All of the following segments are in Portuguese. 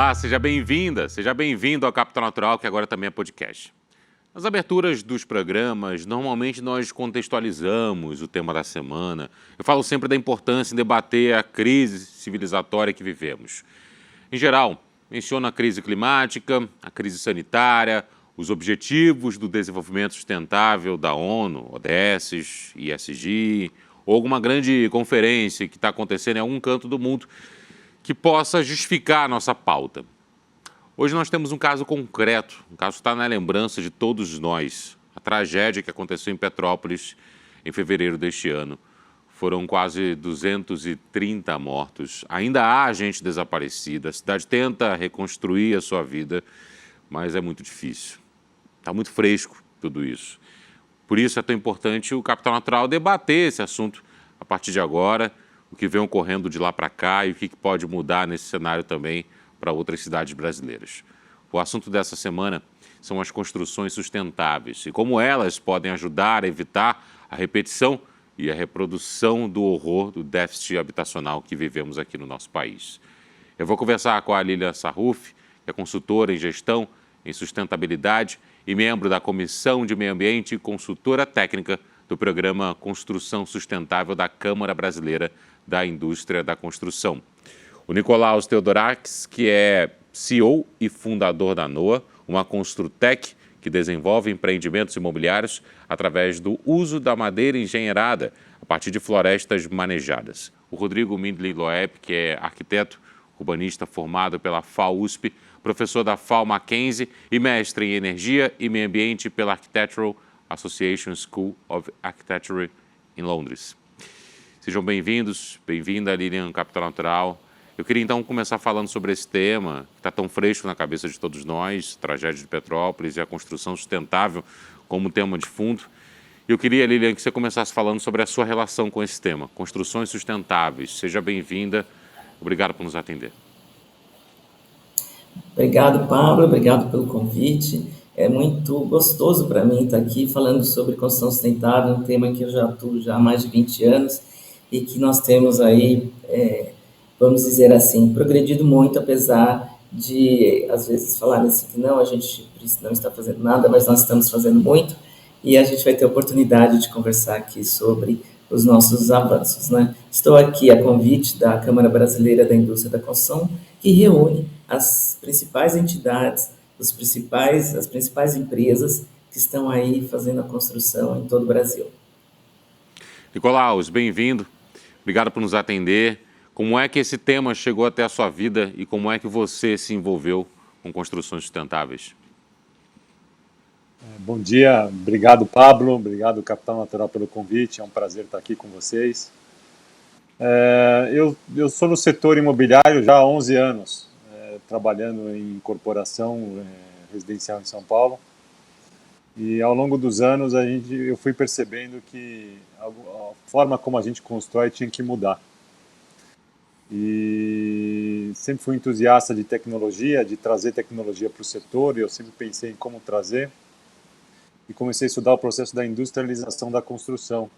Olá, seja bem-vinda, seja bem-vindo ao Capital Natural, que agora também é podcast. Nas aberturas dos programas, normalmente nós contextualizamos o tema da semana. Eu falo sempre da importância em debater a crise civilizatória que vivemos. Em geral, menciono a crise climática, a crise sanitária, os objetivos do desenvolvimento sustentável da ONU, ODS, ESG, ou alguma grande conferência que está acontecendo em algum canto do mundo que possa justificar a nossa pauta. Hoje nós temos um caso concreto, um caso que está na lembrança de todos nós. A tragédia que aconteceu em Petrópolis em fevereiro deste ano. Foram quase 230 mortos. Ainda há gente desaparecida. A cidade tenta reconstruir a sua vida, mas é muito difícil. Está muito fresco tudo isso. Por isso é tão importante o Capital Natural debater esse assunto a partir de agora, o que vem ocorrendo de lá para cá e o que pode mudar nesse cenário também para outras cidades brasileiras. O assunto dessa semana são as construções sustentáveis e como elas podem ajudar a evitar a repetição e a reprodução do horror do déficit habitacional que vivemos aqui no nosso país. Eu vou conversar com a Lilian Sarruf, que é consultora em gestão em sustentabilidade e membro da Comissão de Meio Ambiente e consultora técnica do programa Construção Sustentável da Câmara Brasileira da Indústria da Construção. O Nicolaus Theodorakis, que é CEO e fundador da NOA, uma Construtec que desenvolve empreendimentos imobiliários através do uso da madeira engenheirada a partir de florestas manejadas. O Rodrigo Mindley Loeb, que é arquiteto urbanista formado pela FAUSP, professor da FAO Mackenzie e mestre em Energia e Meio Ambiente pela Architectural Association School of Architecture em Londres. Sejam bem-vindos, bem-vinda Lilian Capital Natural. Eu queria então começar falando sobre esse tema que está tão fresco na cabeça de todos nós, tragédia de Petrópolis e a construção sustentável como tema de fundo. Eu queria, Lilian, que você começasse falando sobre a sua relação com esse tema, construções sustentáveis. Seja bem-vinda, obrigado por nos atender. Obrigado, Pablo, obrigado pelo convite. É muito gostoso para mim estar aqui falando sobre construção sustentável, um tema que eu já atuo já há mais de 20 anos e que nós temos aí, vamos dizer assim, progredido muito, apesar de, às vezes, falarem assim que não, a gente não está fazendo nada, mas nós estamos fazendo muito e a gente vai ter a oportunidade de conversar aqui sobre os nossos avanços, né? Estou aqui a convite da Câmara Brasileira da Indústria da Construção, que reúne as principais entidades, as principais empresas que estão aí fazendo a construção em todo o Brasil. Nicolaus, bem-vindo. Obrigado por nos atender. Como é que esse tema chegou até a sua vida e como é que você se envolveu com construções sustentáveis? Bom dia, obrigado Pablo, obrigado Capital Natural pelo convite, é um prazer estar aqui com vocês. Eu sou no setor imobiliário já há 11 anos, trabalhando em corporação residencial em São Paulo. E ao longo dos anos eu fui percebendo que a forma como a gente constrói tinha que mudar. E sempre fui entusiasta de tecnologia, de trazer tecnologia para o setor, e eu sempre pensei em como trazer. E comecei a estudar o processo da industrialização da construção.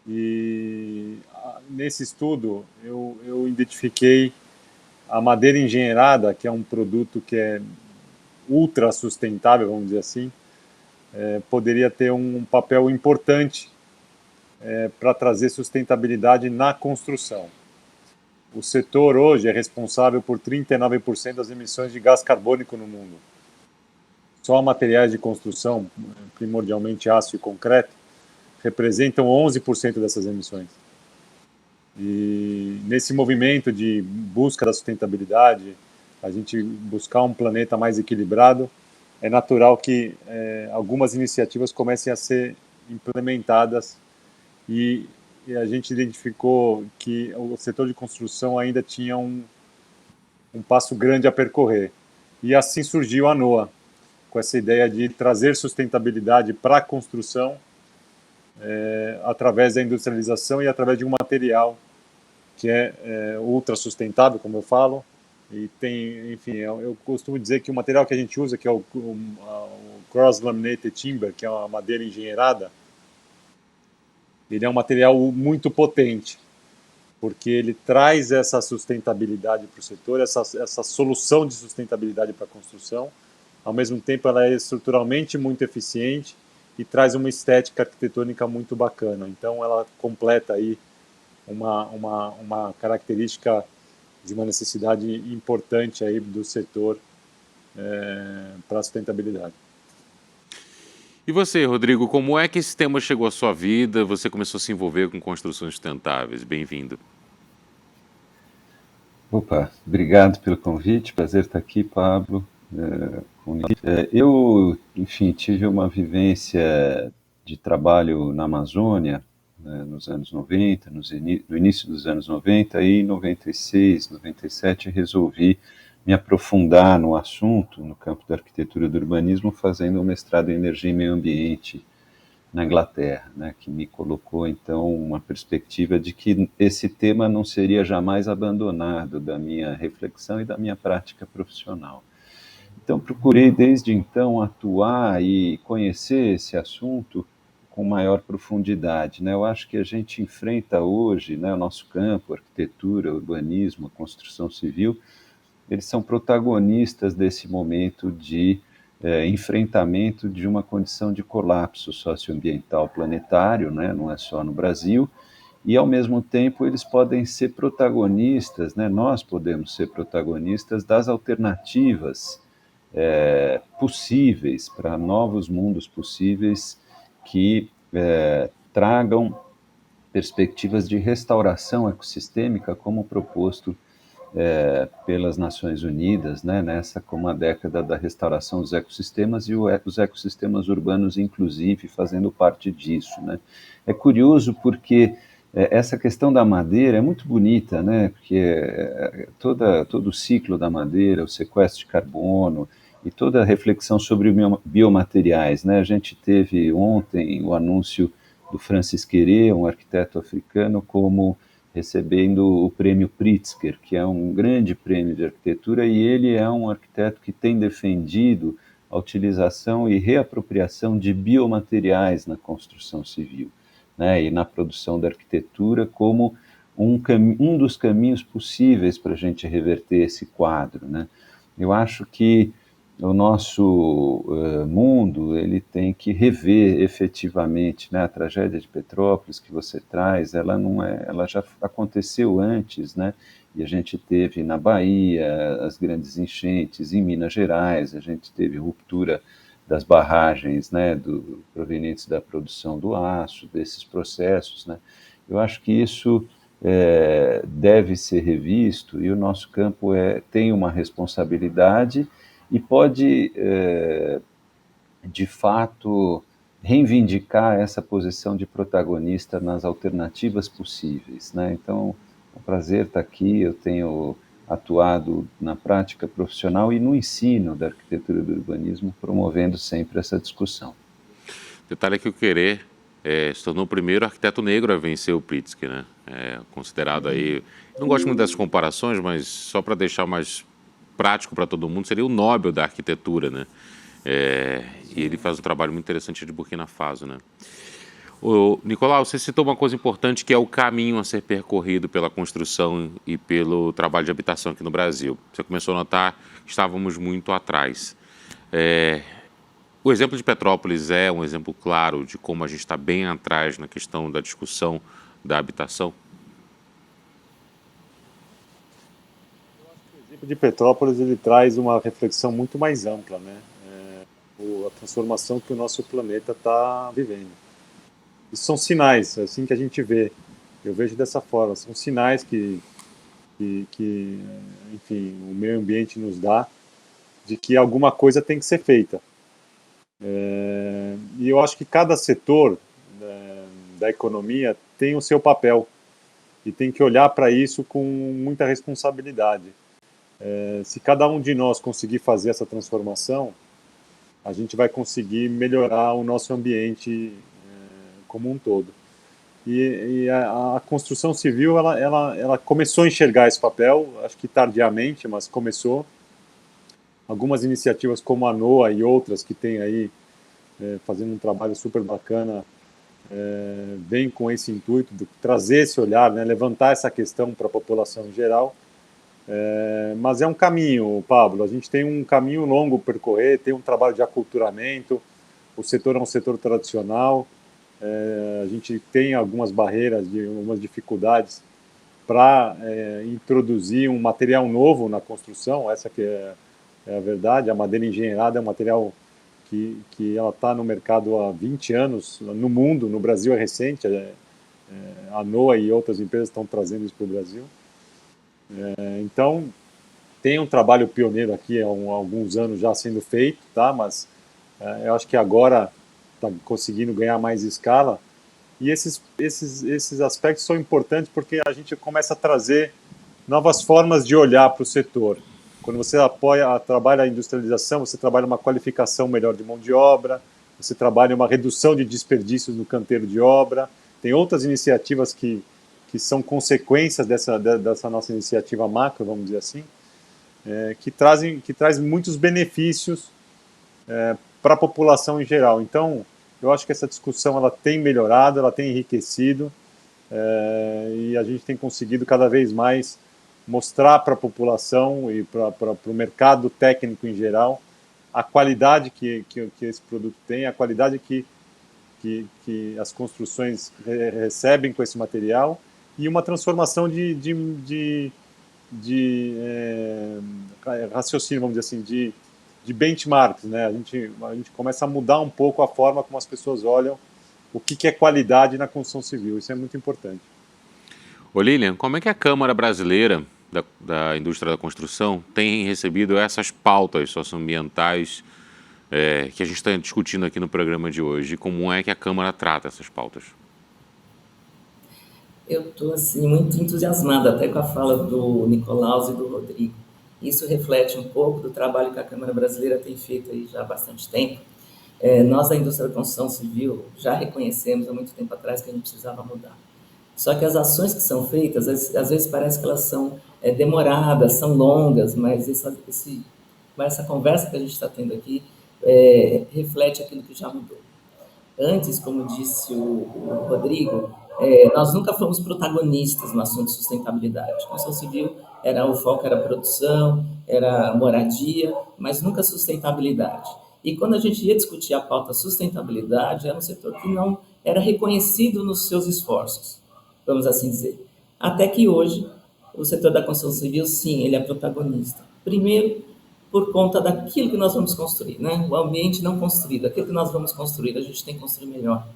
E nesse estudo eu identifiquei a madeira engenheirada, que é um produto que é ultra sustentável, vamos dizer assim, poderia ter um papel importante para trazer sustentabilidade na construção. O setor hoje é responsável por 39% das emissões de gás carbônico no mundo. Só materiais de construção, primordialmente aço e concreto, representam 11% dessas emissões. E nesse movimento de busca da sustentabilidade, a gente buscar um planeta mais equilibrado, é natural que algumas iniciativas comecem a ser implementadas e a gente identificou que o setor de construção ainda tinha um passo grande a percorrer. E assim surgiu a NOA, com essa ideia de trazer sustentabilidade para a construção através da industrialização e através de um material que é ultra sustentável, como eu falo, e tem, enfim, eu costumo dizer que o material que a gente usa, que é o Cross Laminated Timber, que é uma madeira engenheirada, ele é um material muito potente. porque ele traz essa sustentabilidade para o setor, essa solução de sustentabilidade para a construção. Ao mesmo tempo, ela é estruturalmente muito eficiente e traz uma estética arquitetônica muito bacana. Então, ela completa aí uma característica de uma necessidade importante aí do setor para a sustentabilidade. E você, Rodrigo, como é que esse tema chegou à sua vida? Você começou a se envolver com construções sustentáveis. Bem-vindo. Opa, obrigado pelo convite, prazer estar aqui, Pablo. Eu, enfim, tive uma vivência de trabalho na Amazônia, nos anos 90, no início dos anos 90, e em 96, 97 resolvi me aprofundar no assunto, no campo da arquitetura e do urbanismo, fazendo um mestrado em energia e meio ambiente na Inglaterra, né, que me colocou, então, uma perspectiva de que esse tema não seria jamais abandonado da minha reflexão e da minha prática profissional. Então, procurei, desde então, atuar e conhecer esse assunto com maior profundidade, né? Eu acho que a gente enfrenta hoje, né, o nosso campo, a arquitetura, o urbanismo, a construção civil, eles são protagonistas desse momento de enfrentamento de uma condição de colapso socioambiental planetário, né? Não é só no Brasil, e ao mesmo tempo eles podem ser protagonistas, né? Nós podemos ser protagonistas das alternativas possíveis, para novos mundos possíveis que tragam perspectivas de restauração ecossistêmica, como proposto pelas Nações Unidas, né, nessa como a década da restauração dos ecossistemas, e os ecossistemas urbanos, inclusive, fazendo parte disso, né. É curioso porque essa questão da madeira é muito bonita, né, porque todo o ciclo da madeira, o sequestro de carbono e toda a reflexão sobre biomateriais, né. A gente teve ontem o anúncio do Francis Queré, um arquiteto africano, como recebendo o prêmio Pritzker, que é um grande prêmio de arquitetura, e ele é um arquiteto que tem defendido a utilização e reapropriação de biomateriais na construção civil, né, e na produção da arquitetura como um dos caminhos possíveis para a gente reverter esse quadro, né. Eu acho que o nosso mundo ele tem que rever efetivamente, né, a tragédia de Petrópolis que você traz, ela não é, ela já aconteceu antes, né, e a gente teve na Bahia as grandes enchentes, em Minas Gerais a gente teve ruptura das barragens, né, provenientes da produção do aço, desses processos, né. Eu acho que isso deve ser revisto, e o nosso campo tem uma responsabilidade e pode, de fato, reivindicar essa posição de protagonista nas alternativas possíveis, né? Então, é um prazer estar aqui. Eu tenho atuado na prática profissional e no ensino da arquitetura e do urbanismo, promovendo sempre essa discussão. Detalhe que o Queré se tornou o primeiro arquiteto negro a vencer o Pritzker, né? Considerado aí... Não gosto muito dessas comparações, mas só para deixar mais prático para todo mundo, seria o Nobel da arquitetura, né? E ele faz um trabalho muito interessante de Burkina Faso, né? Nicolau, você citou uma coisa importante, que é o caminho a ser percorrido pela construção e pelo trabalho de habitação aqui no Brasil. Você começou a notar que estávamos muito atrás. O exemplo de Petrópolis é um exemplo claro de como a gente está bem atrás na questão da discussão da habitação? O exemplo de Petrópolis ele traz uma reflexão muito mais ampla, né? A transformação que o nosso planeta está vivendo. Isso são sinais, é assim que a gente vê. Eu vejo dessa forma, são sinais que enfim, o meio ambiente nos dá de que alguma coisa tem que ser feita. E eu acho que cada setor da economia tem o seu papel e tem que olhar para isso com muita responsabilidade. Se cada um de nós conseguir fazer essa transformação, a gente vai conseguir melhorar o nosso ambiente como um todo. E a construção civil ela começou a enxergar esse papel, acho que tardiamente, mas começou. Algumas iniciativas como a NOAA e outras que tem aí fazendo um trabalho super bacana vem com esse intuito de trazer esse olhar, né, levantar essa questão para a população em geral. Mas é um caminho, Pablo, a gente tem um caminho longo para percorrer, tem um trabalho de aculturamento, o setor é um setor tradicional, a gente tem algumas barreiras, algumas dificuldades para introduzir um material novo na construção, essa que é a verdade. A madeira engenheirada é um material que ela está no mercado há 20 anos, no mundo, no Brasil é recente, a NOA e outras empresas estão trazendo isso para o Brasil. Então, tem um trabalho pioneiro aqui há alguns anos já sendo feito, tá? Mas eu acho que agora está conseguindo ganhar mais escala. E esses aspectos são importantes porque a gente começa a trazer novas formas de olhar para o setor. Quando você trabalha a industrialização, você trabalha uma qualificação melhor de mão de obra, você trabalha uma redução de desperdícios no canteiro de obra. Tem outras iniciativas que são consequências dessa nossa iniciativa macro, vamos dizer assim, que traz muitos benefícios para a população em geral. Então, eu acho que essa discussão ela tem melhorado, ela tem enriquecido, e a gente tem conseguido cada vez mais mostrar para a população e para o mercado técnico em geral a qualidade que esse produto tem, a qualidade que as construções recebem com esse material, e uma transformação de raciocínio, vamos dizer assim, de benchmarks, né? A gente começa a mudar um pouco a forma como as pessoas olham o que é qualidade na construção civil. Isso é muito importante. Ô Lilian, como é que a Câmara Brasileira da Indústria da Construção tem recebido essas pautas socioambientais que a gente está discutindo aqui no programa de hoje? E como é que a Câmara trata essas pautas? Eu estou assim, muito entusiasmada até com a fala do Nicolaus e do Rodrigo. Isso reflete um pouco do trabalho que a Câmara Brasileira tem feito aí já há bastante tempo. Nós da indústria da construção civil já reconhecemos há muito tempo atrás que a gente precisava mudar. Só que as ações que são feitas, às vezes parece que elas são demoradas, são longas, mas essa conversa que a gente está tendo aqui reflete aquilo que já mudou. Antes, como disse o Rodrigo, nós nunca fomos protagonistas no assunto de sustentabilidade. A construção civil, o foco era produção, era moradia, mas nunca sustentabilidade. E quando a gente ia discutir a pauta sustentabilidade, era um setor que não era reconhecido nos seus esforços, vamos assim dizer. Até que hoje, o setor da construção civil, sim, ele é protagonista. Primeiro, por conta daquilo que nós vamos construir, né? O ambiente não construído, aquilo que nós vamos construir, a gente tem que construir melhor.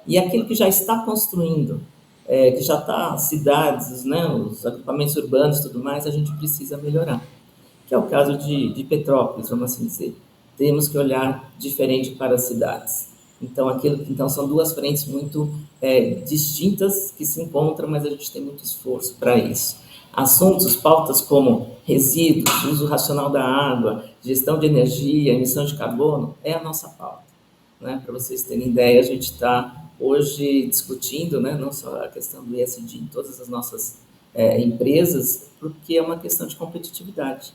E aquilo que já está construindo, que já está cidades, né, os agrupamentos urbanos e tudo mais, a gente precisa melhorar. Que é o caso de Petrópolis, vamos assim dizer. Temos que olhar diferente para as cidades. Então são duas frentes muito distintas que se encontram, mas a gente tem muito esforço para isso. Assuntos, pautas como resíduos, uso racional da água, gestão de energia, emissão de carbono, é a nossa pauta. Né? Para vocês terem ideia, a gente está hoje discutindo, né, não só a questão do ESG em todas as nossas empresas, porque é uma questão de competitividade.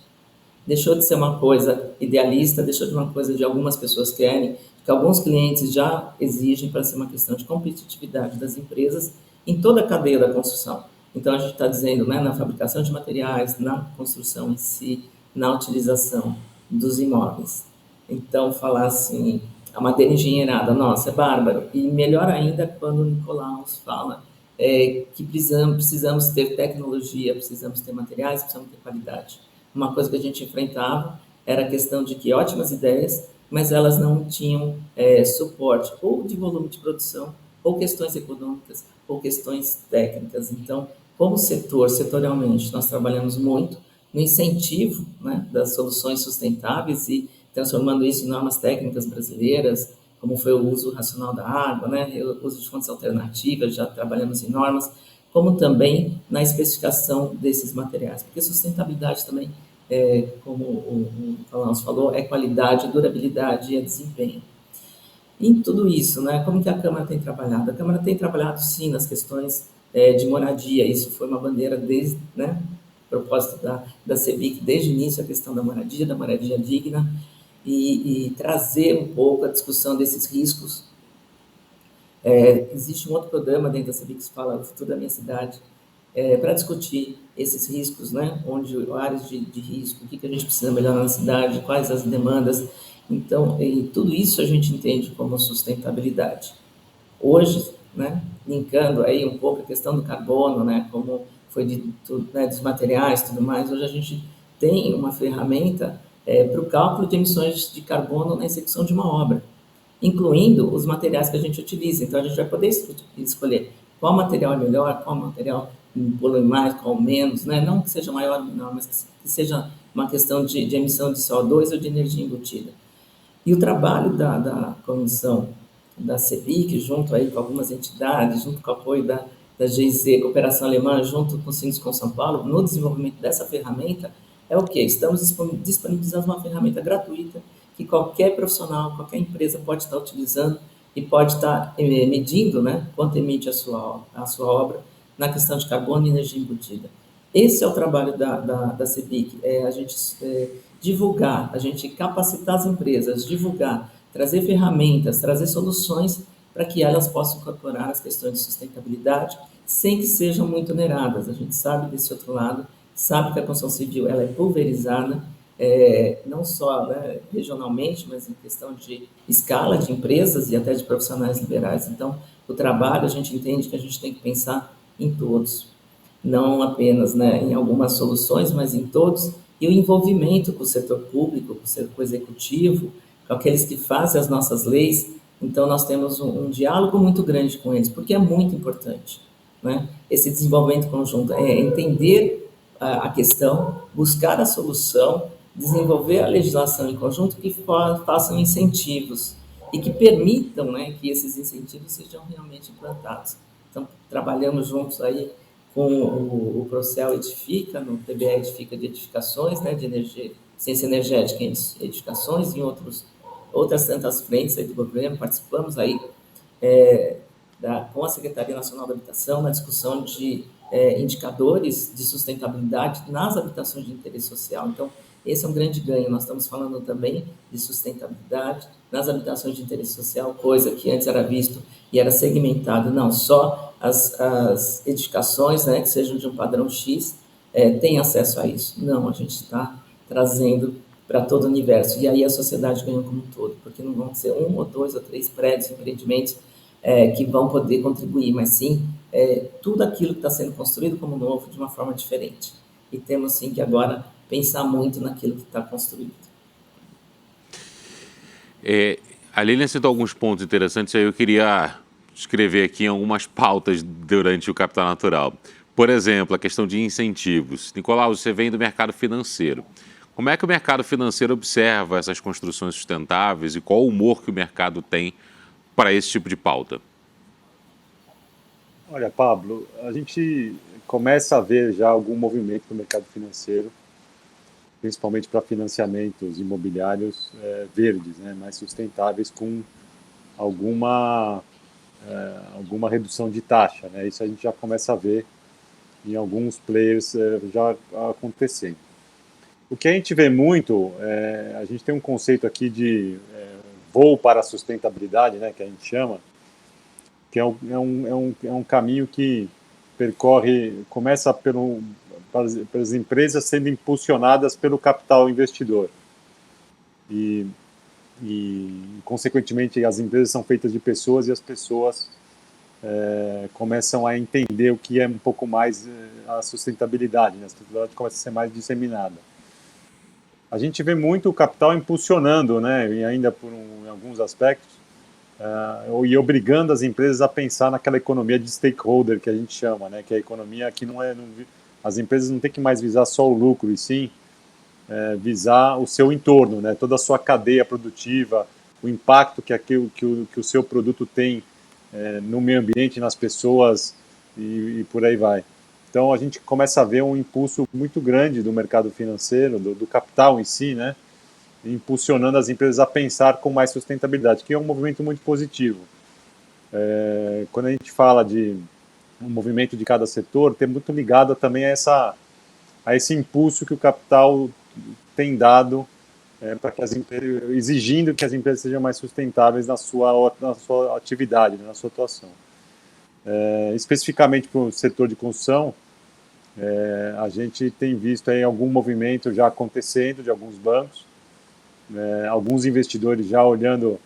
Deixou de ser uma coisa idealista, deixou de uma coisa de algumas pessoas querem, que alguns clientes já exigem para ser uma questão de competitividade das empresas em toda a cadeia da construção. Então, a gente está dizendo, né, na fabricação de materiais, na construção em si, na utilização dos imóveis. Então, falar assim, a madeira engenheirada, nossa, é bárbaro. E melhor ainda quando o Nicolaus fala que precisamos ter tecnologia, precisamos ter materiais, precisamos ter qualidade. Uma coisa que a gente enfrentava era a questão de que ótimas ideias, mas elas não tinham suporte ou de volume de produção, ou questões econômicas, ou questões técnicas. Então, como setorialmente, nós trabalhamos muito no incentivo, né, das soluções sustentáveis e transformando isso em normas técnicas brasileiras, como foi o uso racional da água, né, o uso de fontes alternativas, já trabalhamos em normas, como também na especificação desses materiais, porque sustentabilidade também, como o Alonso falou, é qualidade, durabilidade e desempenho. Em tudo isso, né, como que a Câmara tem trabalhado? A Câmara tem trabalhado, sim, nas questões de moradia. Isso foi uma bandeira desde, né, propósito da CEBIC, desde o início, a questão da moradia digna, e trazer um pouco a discussão desses riscos Existe um outro programa dentro da CEBIC que se fala o futuro da minha cidade, para discutir esses riscos, né? Onde áreas de risco, o que a gente precisa melhorar na cidade, quais as demandas. Então, tudo isso a gente entende como sustentabilidade. Hoje, né, linkando aí um pouco a questão do carbono, né, como foi dito, né, dos materiais e tudo mais, hoje a gente tem uma ferramenta para o cálculo de emissões de carbono na execução de uma obra, incluindo os materiais que a gente utiliza. Então, a gente vai poder escolher qual material é melhor, qual material polui mais, qual menos, né? Não que seja maior ou menor, mas que seja uma questão de emissão de CO2 ou de energia embutida. E o trabalho da comissão da CEBIC, junto aí com algumas entidades, junto com o apoio da GIZ, Cooperação Alemã, junto com o Sinduscom São Paulo, no desenvolvimento dessa ferramenta, é o quê? Estamos disponibilizando uma ferramenta gratuita que qualquer profissional, qualquer empresa pode estar utilizando e pode estar medindo, né, quanto emite a sua obra na questão de carbono e energia embutida. Esse é o trabalho da CEBIC, a gente divulgar, a gente capacitar as empresas, divulgar, trazer ferramentas, trazer soluções para que elas possam incorporar as questões de sustentabilidade sem que sejam muito oneradas. A gente sabe desse outro lado, sabe que a construção civil ela é pulverizada, não só, né, regionalmente, mas em questão de escala de empresas e até de profissionais liberais. Então, o trabalho, a gente entende que a gente tem que pensar em todos, não apenas, né, em algumas soluções, mas em todos, e o envolvimento com o setor público, com o setor executivo, com aqueles que fazem as nossas leis. Então, nós temos um diálogo muito grande com eles, porque é muito importante, né? Esse desenvolvimento conjunto é entender a questão, buscar a solução, desenvolver a legislação em conjunto que façam incentivos e que permitam, né, que esses incentivos sejam realmente implantados. Então, trabalhamos juntos aí com o Procel Edifica, no PBE Edifica de edificações, né, de energia, ciência energética em edificações e em outras tantas frentes aí do governo. Participamos aí com a Secretaria Nacional da Habitação na discussão de indicadores de sustentabilidade nas habitações de interesse social. Então, esse é um grande ganho. Nós estamos falando também de sustentabilidade nas habitações de interesse social, coisa que antes era visto e era segmentado, não só as edificações, né, que sejam de um padrão X, têm acesso a isso. Não, a gente está trazendo para todo o universo. E aí a sociedade ganhou como um todo, porque não vão ser 1 ou 2 ou 3 prédios, empreendimentos que vão poder contribuir, mas sim tudo aquilo que está sendo construído como novo de uma forma diferente. E temos sim que agora pensar muito naquilo que está construído. A Lilian citou alguns pontos interessantes, aí eu queria escrever aqui em algumas pautas durante o Capital Natural. Por exemplo, a questão de incentivos. Nicolau, você vem do mercado financeiro. Como é que o mercado financeiro observa essas construções sustentáveis e qual o humor que o mercado tem para esse tipo de pauta? Olha, Pablo, a gente começa a ver já algum movimento no mercado financeiro, principalmente para financiamentos imobiliários verdes, né, mais sustentáveis, com alguma redução de taxa, né? Isso a gente já começa a ver em alguns players já acontecendo. O que a gente vê muito, a gente tem um conceito aqui de voo para a sustentabilidade, né, que a gente chama, que é um caminho que começa pelas empresas sendo impulsionadas pelo capital investidor. E, consequentemente, as empresas são feitas de pessoas e as pessoas começam a entender o que é um pouco mais a sustentabilidade, né? A sustentabilidade começa a ser mais disseminada. A gente vê muito o capital impulsionando, né, e ainda em alguns aspectos, e obrigando as empresas a pensar naquela economia de stakeholder que a gente chama, né, que é a economia que as empresas não têm que mais visar só o lucro, e sim visar o seu entorno, né, toda a sua cadeia produtiva, o impacto que o seu produto tem no meio ambiente, nas pessoas e por aí vai. Então a gente começa a ver um impulso muito grande do mercado financeiro, do capital em si, né, impulsionando as empresas a pensar com mais sustentabilidade, que é um movimento muito positivo. Quando a gente fala de um movimento de cada setor, tem muito ligado também a esse impulso que o capital tem dado para que exigindo que as empresas sejam mais sustentáveis na sua atividade, né, na sua atuação. Especificamente para o setor de construção, a gente tem visto aí algum movimento já acontecendo de alguns bancos, alguns investidores já olhando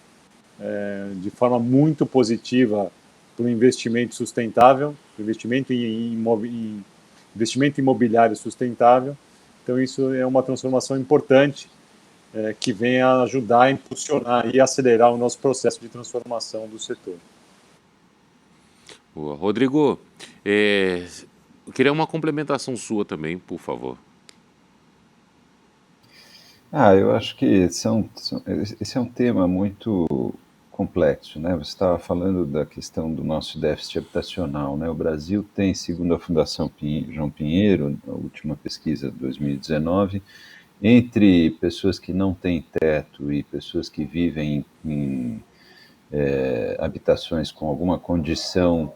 de forma muito positiva para o investimento sustentável, investimento investimento imobiliário sustentável. Então isso é uma transformação importante que vem a ajudar a impulsionar e acelerar o nosso processo de transformação do setor. Boa. Rodrigo, eu queria uma complementação sua também, por favor. Eu acho que esse é um tema muito complexo, né? Você estava falando da questão do nosso déficit habitacional, né? O Brasil tem, segundo a Fundação João Pinheiro, a última pesquisa de 2019, entre pessoas que não têm teto e pessoas que vivem em habitações com alguma condição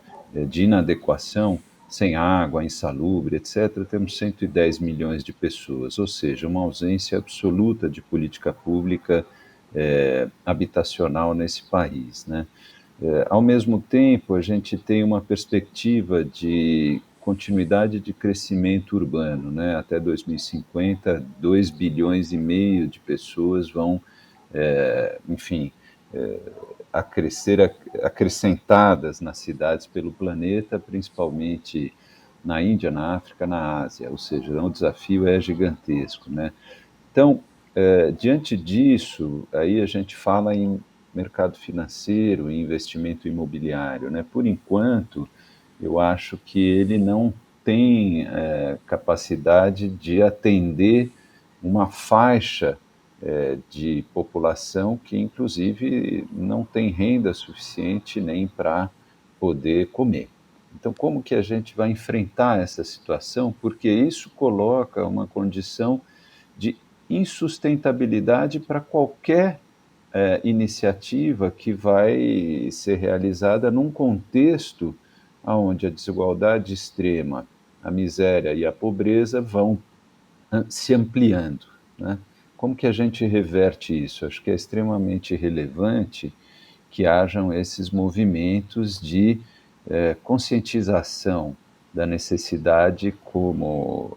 de inadequação, sem água, insalubre, etc., temos 110 milhões de pessoas, ou seja, uma ausência absoluta de política pública habitacional nesse país, né? Ao mesmo tempo, a gente tem uma perspectiva de continuidade de crescimento urbano, né? Até 2050, 2 bilhões e meio de pessoas vão, a crescer acrescentadas nas cidades pelo planeta, principalmente na Índia, na África, na Ásia, ou seja, o desafio é gigantesco, né? Então, diante disso, aí a gente fala em mercado financeiro e investimento imobiliário, né? Por enquanto, eu acho que ele não tem capacidade de atender uma faixa de população que, inclusive, não tem renda suficiente nem para poder comer. Então, como que a gente vai enfrentar essa situação? Porque isso coloca uma condição de insustentabilidade para qualquer iniciativa que vai ser realizada num contexto onde a desigualdade extrema, a miséria e a pobreza vão se ampliando, né? Como que a gente reverte isso? Acho que é extremamente relevante que hajam esses movimentos de conscientização da necessidade, como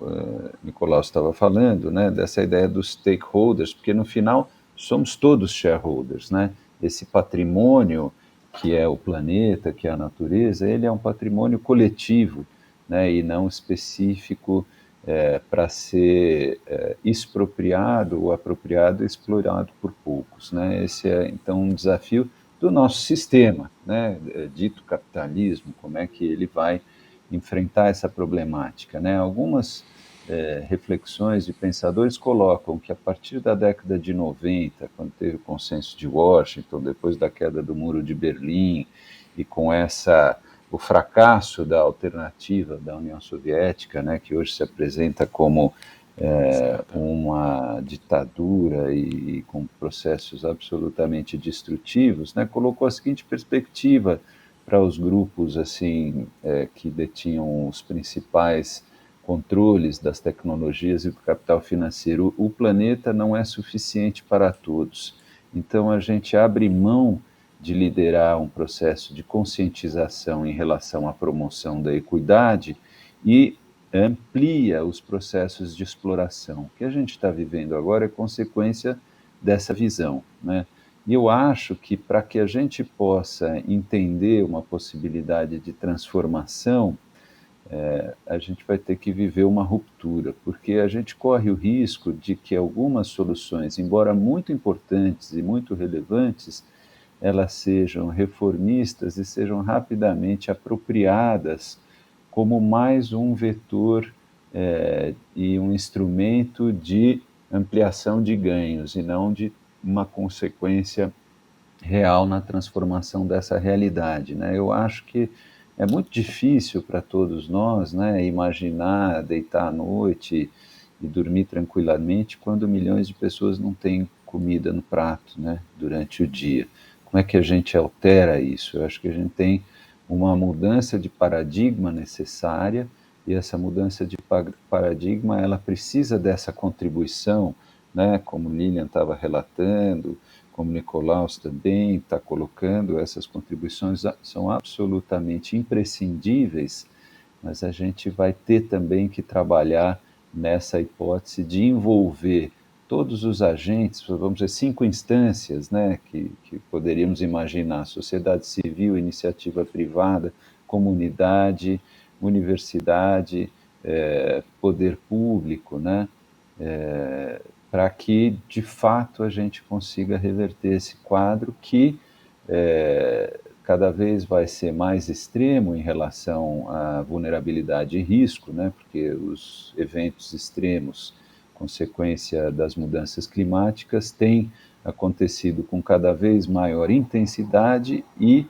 Nicolau estava falando, né, dessa ideia dos stakeholders, porque no final somos todos shareholders, né? Esse patrimônio que é o planeta, que é a natureza, ele é um patrimônio coletivo, né, e não específico para ser expropriado ou apropriado e explorado por poucos, né? Esse é, então, um desafio do nosso sistema, né, dito capitalismo, como é que ele vai enfrentar essa problemática, né? Algumas reflexões de pensadores colocam que a partir da década de 90, quando teve o consenso de Washington, depois da queda do Muro de Berlim, e com o fracasso da alternativa da União Soviética, né, que hoje se apresenta como uma ditadura e com processos absolutamente destrutivos, né, colocou a seguinte perspectiva para os grupos assim que detinham os principais controles das tecnologias e do capital financeiro. O planeta não é suficiente para todos. Então a gente abre mão de liderar um processo de conscientização em relação à promoção da equidade e amplia os processos de exploração. O que a gente está vivendo agora é consequência dessa visão, né? E eu acho que para que a gente possa entender uma possibilidade de transformação, a gente vai ter que viver uma ruptura, porque a gente corre o risco de que algumas soluções, embora muito importantes e muito relevantes, elas sejam reformistas e sejam rapidamente apropriadas como mais um vetor e um instrumento de ampliação de ganhos, e não de uma consequência real na transformação dessa realidade, né? Eu acho que é muito difícil para todos nós, né, imaginar deitar à noite e dormir tranquilamente quando milhões de pessoas não têm comida no prato, né, durante o dia. Como é que a gente altera isso? Eu acho que a gente tem uma mudança de paradigma necessária, e essa mudança de paradigma ela precisa dessa contribuição né, como Lilian estava relatando, como Nicolaus também está colocando, essas contribuições são absolutamente imprescindíveis, mas a gente vai ter também que trabalhar nessa hipótese de envolver todos os agentes, vamos dizer, 5 instâncias, né, que poderíamos imaginar: sociedade civil, iniciativa privada, comunidade, universidade, poder público, né, para que, de fato, a gente consiga reverter esse quadro que cada vez vai ser mais extremo em relação à vulnerabilidade e risco, né, porque os eventos extremos, consequência das mudanças climáticas, têm acontecido com cada vez maior intensidade e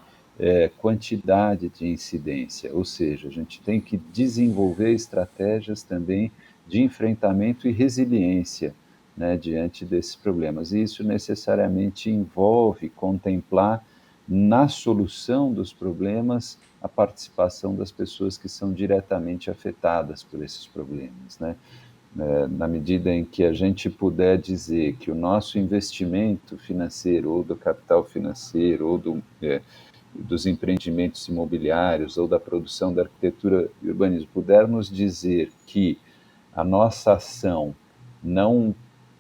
quantidade de incidência, ou seja, a gente tem que desenvolver estratégias também de enfrentamento e resiliência, né, diante desses problemas. E isso necessariamente envolve contemplar na solução dos problemas a participação das pessoas que são diretamente afetadas por esses problemas, né? Na medida em que a gente puder dizer que o nosso investimento financeiro, ou do capital financeiro, ou dos empreendimentos imobiliários, ou da produção da arquitetura e urbanismo, pudermos dizer que a nossa ação não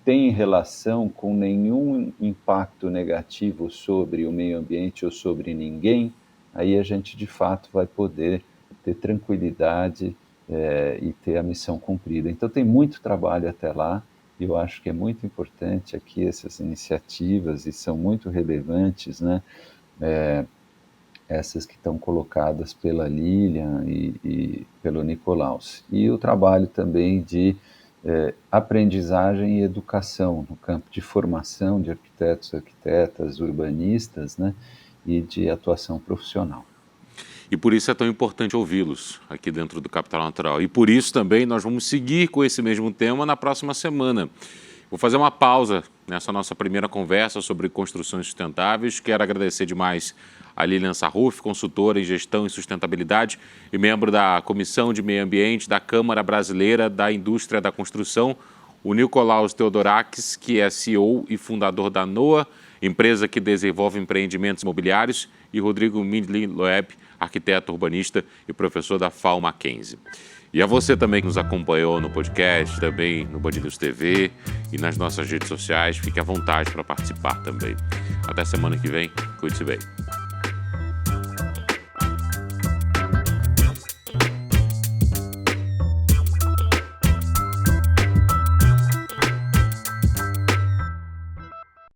tem relação com nenhum impacto negativo sobre o meio ambiente ou sobre ninguém, aí a gente de fato vai poder ter tranquilidade e ter a missão cumprida. Então tem muito trabalho até lá, e eu acho que é muito importante aqui essas iniciativas, e são muito relevantes, né? Essas que estão colocadas pela Lilian e pelo Nicolaus. E o trabalho também de aprendizagem e educação no campo de formação de arquitetos, arquitetas, urbanistas, né, e de atuação profissional. E por isso é tão importante ouvi-los aqui dentro do Capital Natural. E por isso também nós vamos seguir com esse mesmo tema na próxima semana. Vou fazer uma pausa nessa nossa primeira conversa sobre construções sustentáveis. Quero agradecer demais a Lilian Sarruf, consultora em gestão e sustentabilidade e membro da Comissão de Meio Ambiente da Câmara Brasileira da Indústria da Construção, o Nicolaus Theodorakis, que é CEO e fundador da NOA, empresa que desenvolve empreendimentos imobiliários, e Rodrigo Mindlin-Loeb, arquiteto urbanista e professor da FAO Mackenzie. E a você também que nos acompanhou no podcast, também no Band News TV e nas nossas redes sociais, fique à vontade para participar também. Até semana que vem, cuide-se bem.